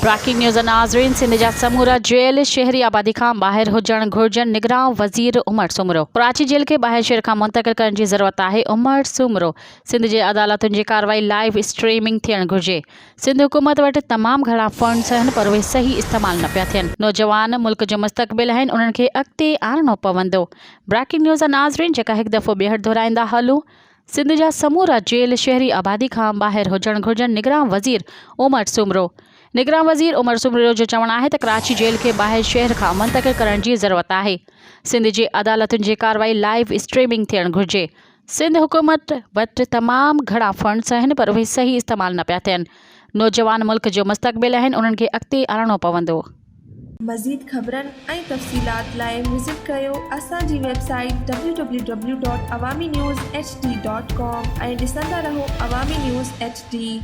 Breaking news नाज़रीन। सिंध जा समूरा jail शहरी आबादी खां ॿाहिर हुजण घुरिजनि। निगरान वज़ीर उमर सुमरो। कराची जेल खे ॿाहिरि शहर खां मुंतक़िल करण जी ज़रूरत आहे। उमर सुमरो। सिंध जे अदालतुनि जी कार्रवाई लाइव स्ट्रीमिंग थियणु घुरिजे। सिंध हुकूमत वटि तमामु घणा फंड्स आहिनि पर उहे सही इस्तेमालु न पिया थियनि। नौजवान मुल्क जो मुस्तक़बिल आहिनि, उन्हनि खे अॻिते आणणो पवंदो। ब्रेकिंग न्यूज़ नाज़रीन, जेका हिकु दफ़ो ॿीहर दोहराईंदा हलूं। सिंध जा समूरा जेल शहरी आबादी खां ॿाहिरि हुजण घुरिजनि। निगरान वज़ीर उमर सुमरो। निगरान वज़ीर उमर सुमरो जो चवणु आहे त कराची जेल खे ॿाहिरि शहर खां मुंतक़िल करण जी ज़रूरत आहे। सिंध जे अदालतुनि जी कार्रवाई लाइव स्ट्रीमिंग थियणु घुरिजे। सिंध हुकूमत वटि तमामु घणा फंड्स आहिनि पर उहे सही इस्तेमालु न पिया थियनि। नौजवान मुल्क जो मुस्तक़बिल आहिनि, उन्हनि खे अॻिते आणणो पवंदो। मज़ीद ख़बरनि ऐं तफ़सीलात लाइ विज़िट कयो असांजी वेबसाइट www.awamiNewsHD.com ऐं ॾिसंदा रहो अवामी न्यूज़ HD।